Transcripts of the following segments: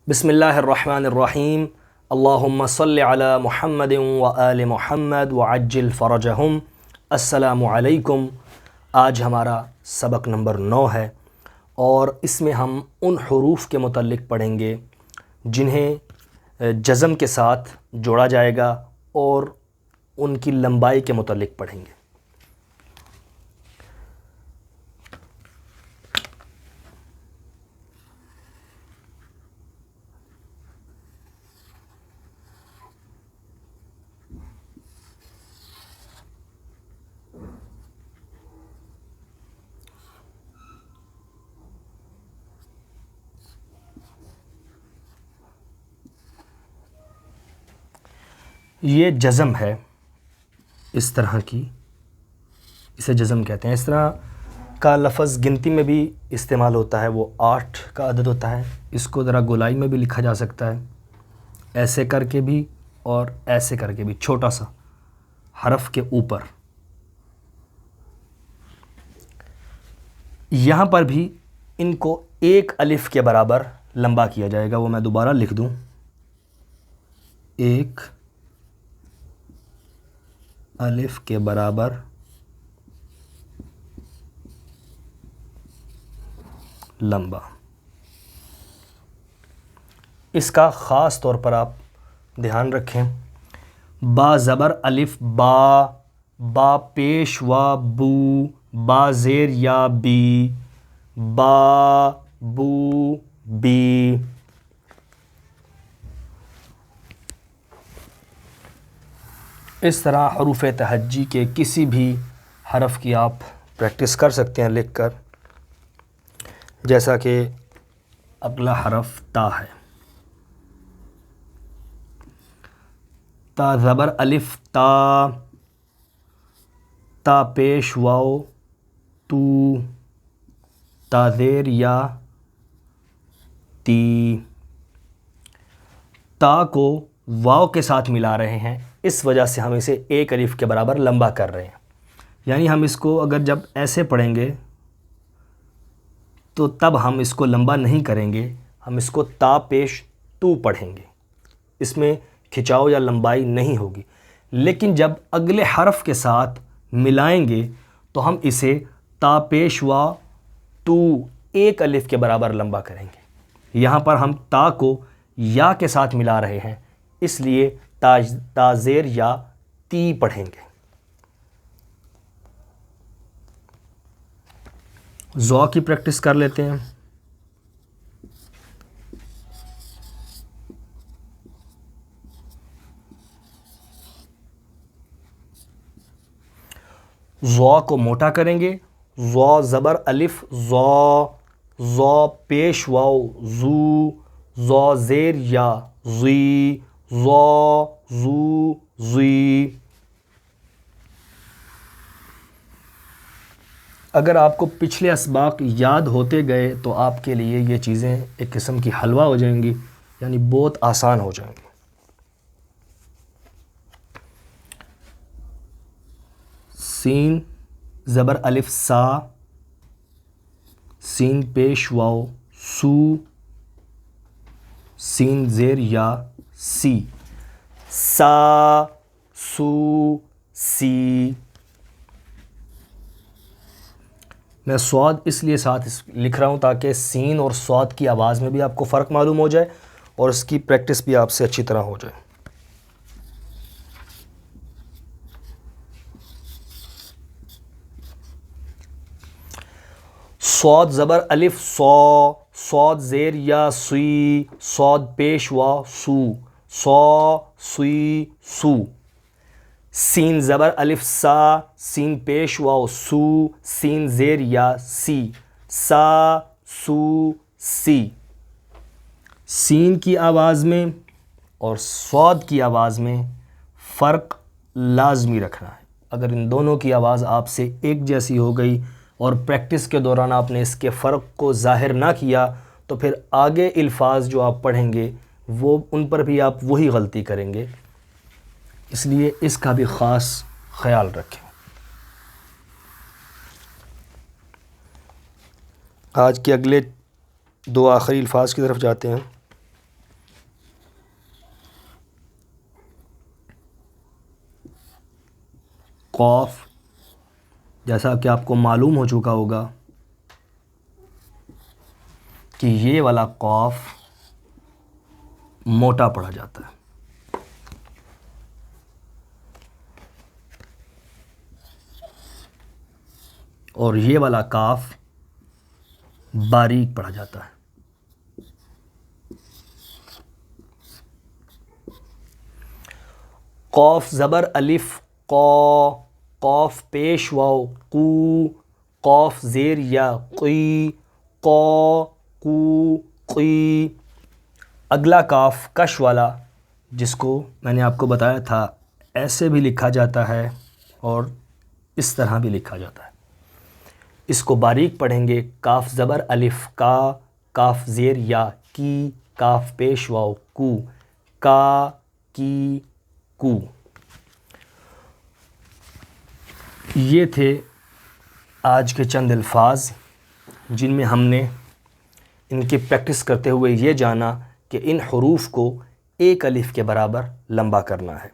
بسم اللہ الرحمن الرحیم اللہم صل علی محمد و آل محمد وعجل فرجہم۔ السلام علیکم۔ آج ہمارا سبق نمبر 9 ہے اور اس میں ہم ان حروف کے متعلق پڑھیں گے جنہیں جزم کے ساتھ جوڑا جائے گا اور ان کی لمبائی کے متعلق پڑھیں گے۔ یہ جزم ہے، اس طرح کی، اسے جزم کہتے ہیں۔ اس طرح کا لفظ گنتی میں بھی استعمال ہوتا ہے، وہ 8 کا عدد ہوتا ہے۔ اس کو ذرا گولائی میں بھی لکھا جا سکتا ہے، ایسے کر کے بھی اور ایسے کر کے بھی، چھوٹا سا حرف کے اوپر۔ یہاں پر بھی ان کو 1 الف کے برابر لمبا کیا جائے گا، وہ میں دوبارہ لکھ دوں، 1 الف کے برابر لمبا۔ اس کا خاص طور پر آپ دھیان رکھیں، با زبر الف با، با پیش وا بو، با زیر یا بی، با بو بی۔ اس طرح حروف تہجی کے کسی بھی حرف کی آپ پریکٹس کر سکتے ہیں لکھ کر، جیسا کہ اگلا حرف تا ہے۔ تا زبر الف تا، تا پیش واو تو، تا زیر یا تی۔ تا کو واو کے ساتھ ملا رہے ہیں، اس وجہ سے ہم اسے 1 الف کے برابر لمبا کر رہے ہیں۔ یعنی ہم اس کو اگر جب ایسے پڑھیں گے تو تب ہم اس کو لمبا نہیں کریں گے، ہم اس کو تا پیش تو پڑھیں گے، اس میں کھچاؤ یا لمبائی نہیں ہوگی۔ لیکن جب اگلے حرف کے ساتھ ملائیں گے تو ہم اسے تا پیش وا تو 1 الف کے برابر لمبا کریں گے۔ یہاں پر ہم تا کو یا کے ساتھ ملا رہے ہیں، اس لیے تا زیر یا تی پڑھیں گے۔ ذو کی پریکٹس کر لیتے ہیں۔ ذو کو موٹا کریں گے، ذو زبر الف ذو، ذو پیش واو زو، ذو زیر یا زی، ذو زو زی۔ اگر آپ کو پچھلے اسباق یاد ہوتے گئے تو آپ کے لیے یہ چیزیں ایک قسم کی حلوہ ہو جائیں گی، یعنی بہت آسان ہو جائیں گی۔ سین زبر الف سا، سین پیش واو سو، سین زیر یا سی، سا سو سی۔ میں صاد اس لیے ساتھ لکھ رہا ہوں تاکہ سین اور صاد کی آواز میں بھی آپ کو فرق معلوم ہو جائے اور اس کی پریکٹس بھی آپ سے اچھی طرح ہو جائے۔ صاد زبر الف صا، صاد زیر یا سی، صاد پیش وا سو، صا سی سو۔ سین زبر الف سا، سین پیش واو سو، سین زیر یا سی، سا سو سی۔ سین کی آواز میں اور صاد کی آواز میں فرق لازمی رکھنا ہے۔ اگر ان دونوں کی آواز آپ سے ایک جیسی ہو گئی اور پریکٹس کے دوران آپ نے اس کے فرق کو ظاہر نہ کیا تو پھر آگے الفاظ جو آپ پڑھیں گے وہ ان پر بھی آپ وہی غلطی کریں گے، اس لیے اس کا بھی خاص خیال رکھیں۔ آج کے اگلے 2 آخری الفاظ کی طرف جاتے ہیں۔ قوف، جیسا کہ آپ کو معلوم ہو چکا ہوگا کہ یہ والا قوف موٹا پڑا جاتا ہے اور یہ والا کاف باریک پڑا جاتا ہے۔ قوف زبر الف قو، قوف پیش واو قو، قوف زیر یا قی، قو قو قی۔ اگلا کاف کش والا، جس کو میں نے آپ کو بتایا تھا ایسے بھی لکھا جاتا ہے اور اس طرح بھی لکھا جاتا ہے، اس کو باریک پڑھیں گے۔ کاف زبر الف کا، کاف زیر یا کی، کاف پیش واو کو، کا کی کو۔ یہ تھے آج کے چند الفاظ جن میں ہم نے ان کی پریکٹس کرتے ہوئے یہ جانا کہ ان حروف کو ایک الف کے برابر لمبا کرنا ہے،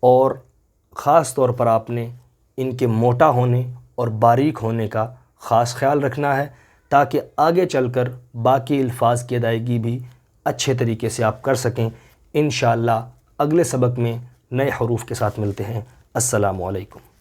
اور خاص طور پر آپ نے ان کے موٹا ہونے اور باریک ہونے کا خاص خیال رکھنا ہے، تاکہ آگے چل کر باقی الفاظ کی ادائیگی بھی اچھے طریقے سے آپ کر سکیں۔ انشاءاللہ اگلے سبق میں نئے حروف کے ساتھ ملتے ہیں۔ السلام علیکم۔